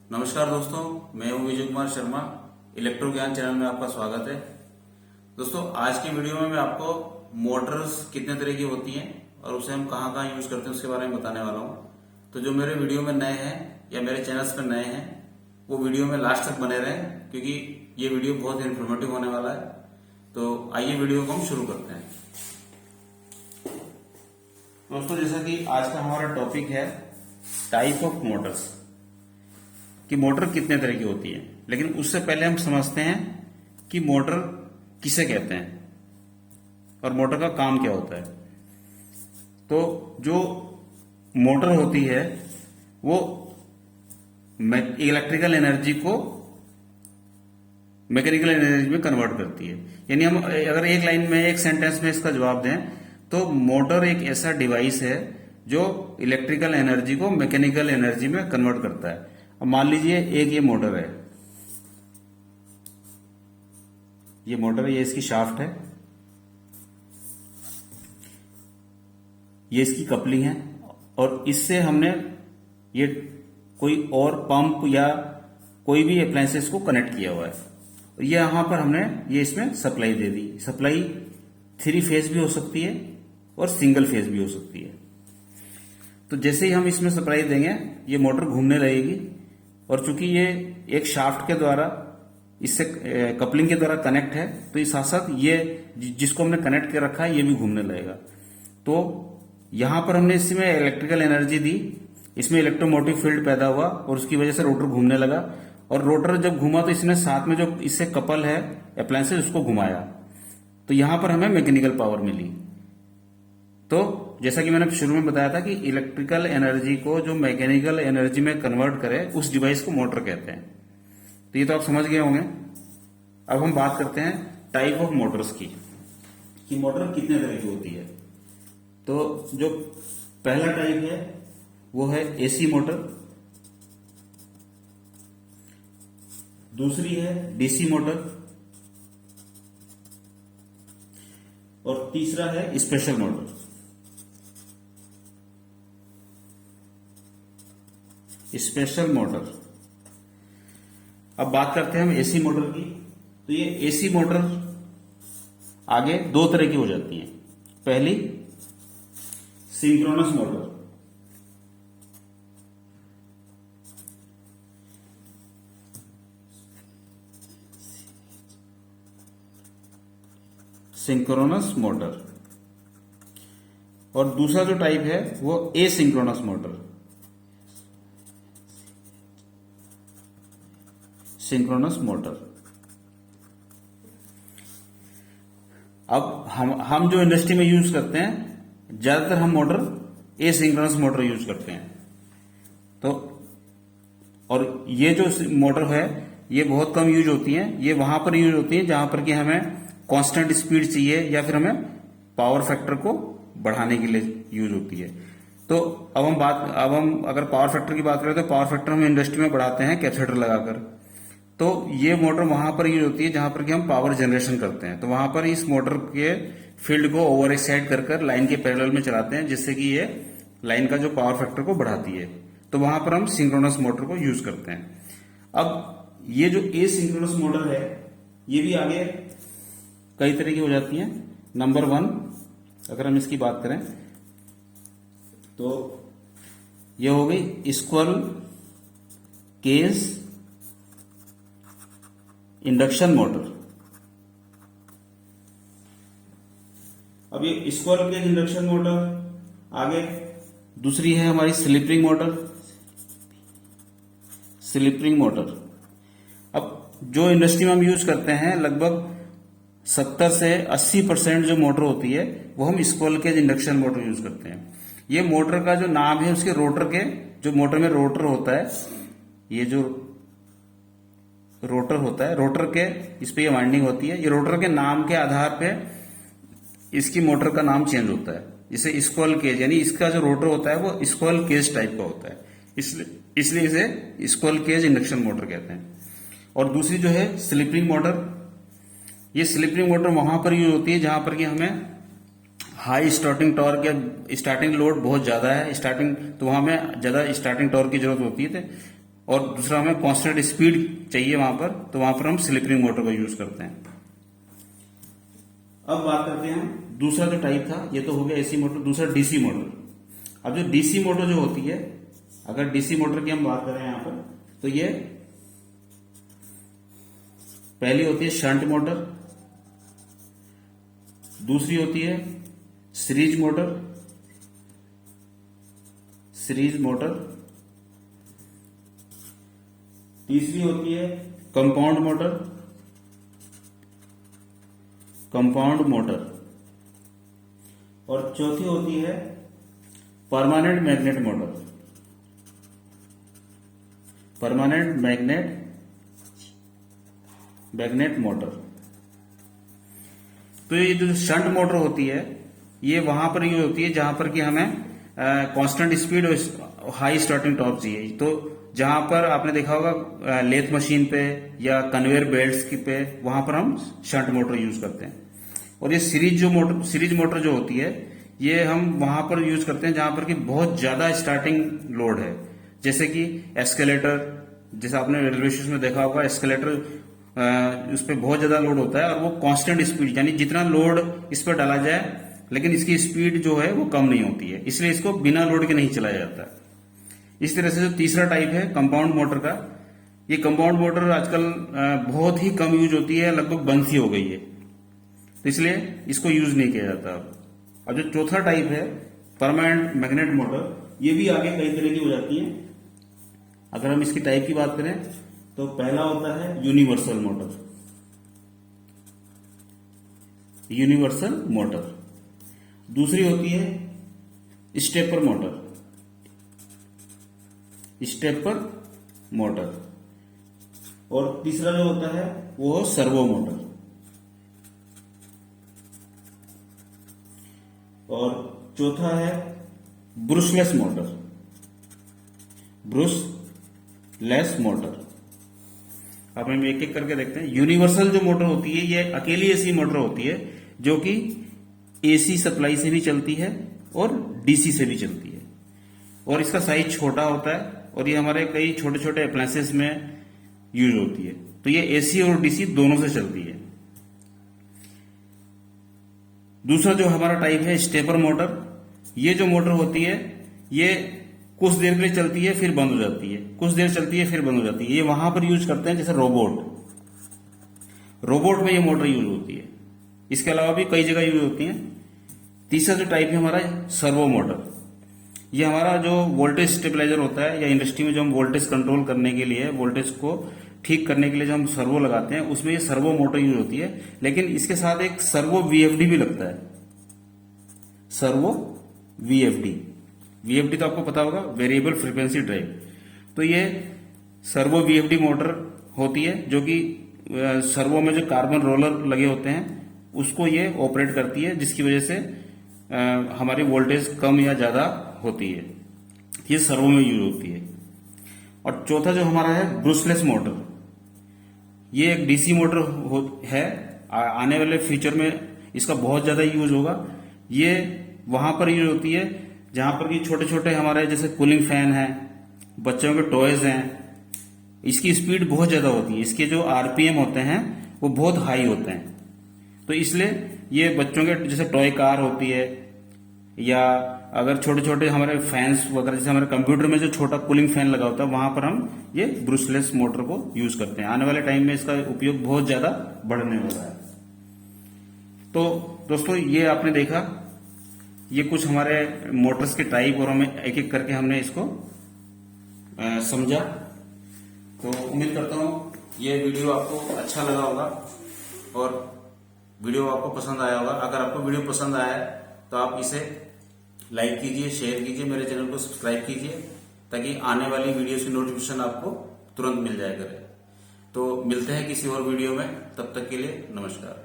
नमस्कार दोस्तों, मैं हूं विजय कुमार शर्मा। इलेक्ट्रो ज्ञान चैनल में आपका स्वागत है। दोस्तों, आज की वीडियो में मैं आपको मोटर्स कितने तरह की होती हैं और उसे हम कहां कहां यूज करते हैं उसके बारे में बताने वाला हूं। तो जो मेरे वीडियो में नए हैं या मेरे चैनल्स पर नए हैं वो वीडियो में लास्ट तक बने रहें, क्योंकि ये वीडियो बहुत इन्फॉर्मेटिव होने वाला है। तो आइए वीडियो को हम शुरू करते हैं। दोस्तों, जैसा कि आज का हमारा टॉपिक है टाइप ऑफ मोटर्स, कि मोटर कितने तरह की होती है। लेकिन उससे पहले हम समझते हैं कि मोटर किसे कहते हैं और मोटर का काम क्या होता है। तो जो मोटर होती है वो इलेक्ट्रिकल एनर्जी को मैकेनिकल एनर्जी में कन्वर्ट करती है। यानी हम अगर एक लाइन में, एक सेंटेंस में इसका जवाब दें तो मोटर एक ऐसा डिवाइस है जो इलेक्ट्रिकल एनर्जी को मैकेनिकल एनर्जी में कन्वर्ट करता है। अब मान लीजिए एक ये मोटर है, ये मोटर है, ये इसकी शाफ्ट है, ये इसकी कपलिंग है, और इससे हमने ये कोई और पंप या कोई भी अप्लायंसेस को कनेक्ट किया हुआ है। और ये यहां पर हमने ये इसमें सप्लाई दे दी। सप्लाई 3 फेज भी हो सकती है और सिंगल फेज भी हो सकती है। तो जैसे ही हम इसमें सप्लाई देंगे ये मोटर घूमने लगेगी, और चूंकि ये एक शाफ्ट के द्वारा इससे कपलिंग के द्वारा कनेक्ट है तो इस साथ साथ ये जिसको हमने कनेक्ट कर रखा है ये भी घूमने लगेगा। तो यहां पर हमने इसमें इलेक्ट्रिकल एनर्जी दी, इसमें इलेक्ट्रोमोटिव फील्ड पैदा हुआ और उसकी वजह से रोटर घूमने लगा। और रोटर जब घूमा तो इसने साथ में जो इससे कपल है अप्लायंसेस उसको घुमाया, तो यहां पर हमें मैकेनिकल पावर मिली। तो जैसा कि मैंने शुरू में बताया था कि इलेक्ट्रिकल एनर्जी को जो मैकेनिकल एनर्जी में कन्वर्ट करे उस डिवाइस को मोटर कहते हैं। तो ये तो आप समझ गए होंगे। अब हम बात करते हैं टाइप ऑफ मोटर्स की, कि मोटर कितने तरह की होती है। तो जो पहला टाइप है वो है एसी मोटर, दूसरी है डीसी मोटर, और तीसरा है स्पेशल मोटर। Special motor. अब बात करते हैं हम एसी मोटर की। तो ये एसी मोटर आगे 2 तरह की हो जाती हैं। पहली सिंक्रोनस मोटर, सिंक्रोनस मोटर, और दूसरा जो टाइप है वो एसिंक्रोनस मोटर, सिंक्रोनस मोटर। अब हम जो इंडस्ट्री में यूज करते हैं ज्यादातर हम मोटर एसिंक्रोनस मोटर यूज करते हैं। तो और ये जो मोटर है ये बहुत कम यूज होती है। ये वहां पर यूज होती है जहां पर कि हमें कांस्टेंट स्पीड चाहिए या फिर हमें पावर फैक्टर को बढ़ाने के लिए यूज होती है। तो अब हम अगर पावर फैक्टर की बात करें तो पावर फैक्टर हम इंडस्ट्री में बढ़ाते हैं कैपेसिटर लगाकर। तो ये मोटर वहां पर यूज होती है जहां पर कि हम पावर जनरेशन करते हैं। तो वहां पर इस मोटर के फील्ड को ओवर एक्साइट कर लाइन के पैरेलल में चलाते हैं, जिससे कि ये लाइन का जो पावर फैक्टर को बढ़ाती है। तो वहां पर हम सिंक्रोनस मोटर को यूज करते हैं। अब ये जो एसिंक्रोनस मोटर है ये भी आगे कई तरह की हो जाती है। नंबर 1 अगर हम इसकी बात करें तो ये हो गई स्क्विरल केज इंडक्शन मोटर। अब ये स्क्विरल केज इंडक्शन मोटर आगे। दूसरी है हमारी slip ring motor, slip ring motor. अब जो इंडस्ट्री में हम यूज करते हैं लगभग 70 से 80% जो मोटर होती है वो हम squirrel cage induction motor use करते हैं। ये मोटर का जो नाम है उसके रोटर के, जो मोटर में रोटर होता है, ये जो रोटर होता है, रोटर के इस पे ये वाइंडिंग होती है। ये रोटर के नाम के आधार पे इसकी मोटर का नाम चेंज होता है। जैसे स्क्विरल केज, यानी इसका जो रोटर होता है वो स्क्विरल केज टाइप का होता है, इसलिए इसे स्क्विरल केज इंडक्शन मोटर कहते हैं। और दूसरी जो है स्लिप रिंग मोटर, ये स्लिप रिंग मोटर वहां पर यूज होती है जहां पर कि हमें हाई स्टार्टिंग टॉर्क या स्टार्टिंग लोड बहुत ज्यादा है, स्टार्टिंग, तो वहां में ज्यादा स्टार्टिंग टॉर्क की जरूरत होती है। और दूसरा हमें कांस्टेंट स्पीड चाहिए वहां पर, तो वहां पर हम स्लिप रिंग मोटर का यूज करते हैं। अब बात करते हैं हम दूसरा जो टाइप था, ये तो हो गया एसी मोटर, दूसरा डीसी मोटर। अब जो डीसी मोटर जो होती है, अगर डीसी मोटर की हम बात करें यहां पर, तो ये पहली होती है शंट मोटर, दूसरी होती है सीरीज मोटर, तीसरी होती है कंपाउंड मोटर, और चौथी होती है परमानेंट मैग्नेट मोटर। तो ये जो शंट मोटर होती है, ये वहां पर यूज होती है जहां पर कि हमें कांस्टेंट स्पीड और हाई स्टार्टिंग टॉर्क चाहिए। तो जहां पर आपने देखा होगा लेथ मशीन पे या कन्वेयर बेल्ट्स पे, वहां पर हम शंट मोटर यूज करते हैं। और ये सीरीज मोटर जो होती है, ये हम वहां पर यूज करते हैं जहां पर कि बहुत ज्यादा स्टार्टिंग लोड है, जैसे कि एस्केलेटर, जैसे आपने रेलवे स्टेशन में देखा होगा एस्केलेटर, उस पर बहुत ज्यादा लोड होता है और वो कांस्टेंट स्पीड, यानी जितना लोड इस पर डाला जाए लेकिन इसकी स्पीड जो है वो कम नहीं होती है, इसलिए इसको बिना लोड के नहीं चलाया जाता। इस तरह से जो तीसरा टाइप है कंपाउंड मोटर का, ये कंपाउंड मोटर आजकल बहुत ही कम यूज होती है, लगभग बंद सी हो गई है, तो इसलिए इसको यूज नहीं किया जाता। अब जो चौथा टाइप है परमानेंट मैग्नेट मोटर, ये भी आगे कई तरह की हो जाती है। अगर हम इसकी टाइप की बात करें तो पहला होता है यूनिवर्सल मोटर, दूसरी होती है स्टेपर मोटर, और तीसरा जो होता है वो सर्वो मोटर, और चौथा है ब्रुशलेस मोटर। अब हम एक एक करके देखते हैं। यूनिवर्सल जो मोटर होती है, ये अकेली ऐसी मोटर होती है जो कि एसी सप्लाई से भी चलती है और डीसी से भी चलती है, और इसका साइज छोटा होता है, और ये हमारे कई छोटे छोटे अप्लायंसेस में यूज होती है। तो ये एसी और डीसी दोनों से चलती है। दूसरा जो हमारा टाइप है स्टेपर मोटर। ये जो मोटर होती है, ये कुछ देर के लिए चलती है फिर बंद हो जाती है, कुछ देर चलती है फिर बंद हो जाती है। ये वहां पर यूज करते हैं जैसे रोबोट में ये मोटर यूज होती है। इसके अलावा भी कई जगह यूज होती है। तीसरा जो टाइप है हमारा सर्वो मोटर। ये हमारा जो वोल्टेज स्टेबलाइजर होता है, या इंडस्ट्री में जो हम वोल्टेज कंट्रोल करने के लिए, वोल्टेज को ठीक करने के लिए जो हम सर्वो लगाते हैं, उसमें ये सर्वो मोटर यूज होती है। लेकिन इसके साथ एक सर्वो वीएफडी भी लगता है, सर्वो वीएफडी तो आपको पता होगा, वेरिएबल फ्रीक्वेंसी ड्राइव। तो ये सर्वो वीएफडी मोटर होती है जो कि सर्वो में जो कार्बन रोलर लगे होते हैं उसको ये ऑपरेट करती है, जिसकी वजह से हमारी वोल्टेज कम या ज्यादा होती है। ये सर्वो में यूज होती है। और चौथा जो हमारा है ब्रुशलेस मोटर। ये एक डीसी मोटर है। आने वाले फ्यूचर में इसका बहुत ज्यादा यूज होगा। ये वहां पर यूज होती है जहां पर कि छोटे छोटे हमारे जैसे कूलिंग फैन है, बच्चों के टॉयज हैं, इसकी स्पीड बहुत ज्यादा होती है, इसके जो आरपीएम होते हैं वो बहुत हाई होते हैं। तो इसलिए ये बच्चों के जैसे टॉय कार होती है, या अगर छोटे छोटे हमारे फैंस वगैरह, जैसे हमारे कंप्यूटर में जो छोटा कूलिंग फैन लगा होता है, वहां पर हम ये ब्रुशलेस मोटर को यूज करते हैं। आने वाले टाइम में इसका उपयोग बहुत ज्यादा बढ़ने वाला है। तो दोस्तों, ये आपने देखा, ये कुछ हमारे मोटर्स के टाइप, और हमें एक एक करके हमने इसको समझा। तो उम्मीद करता हूँ ये वीडियो आपको अच्छा लगा होगा और वीडियो आपको पसंद आया होगा। अगर आपको वीडियो पसंद आया है तो आप इसे लाइक कीजिए, शेयर कीजिए, मेरे चैनल को सब्सक्राइब कीजिए, ताकि आने वाली वीडियो की नोटिफिकेशन आपको तुरंत मिल जाया करे। तो मिलते हैं किसी और वीडियो में, तब तक के लिए नमस्कार।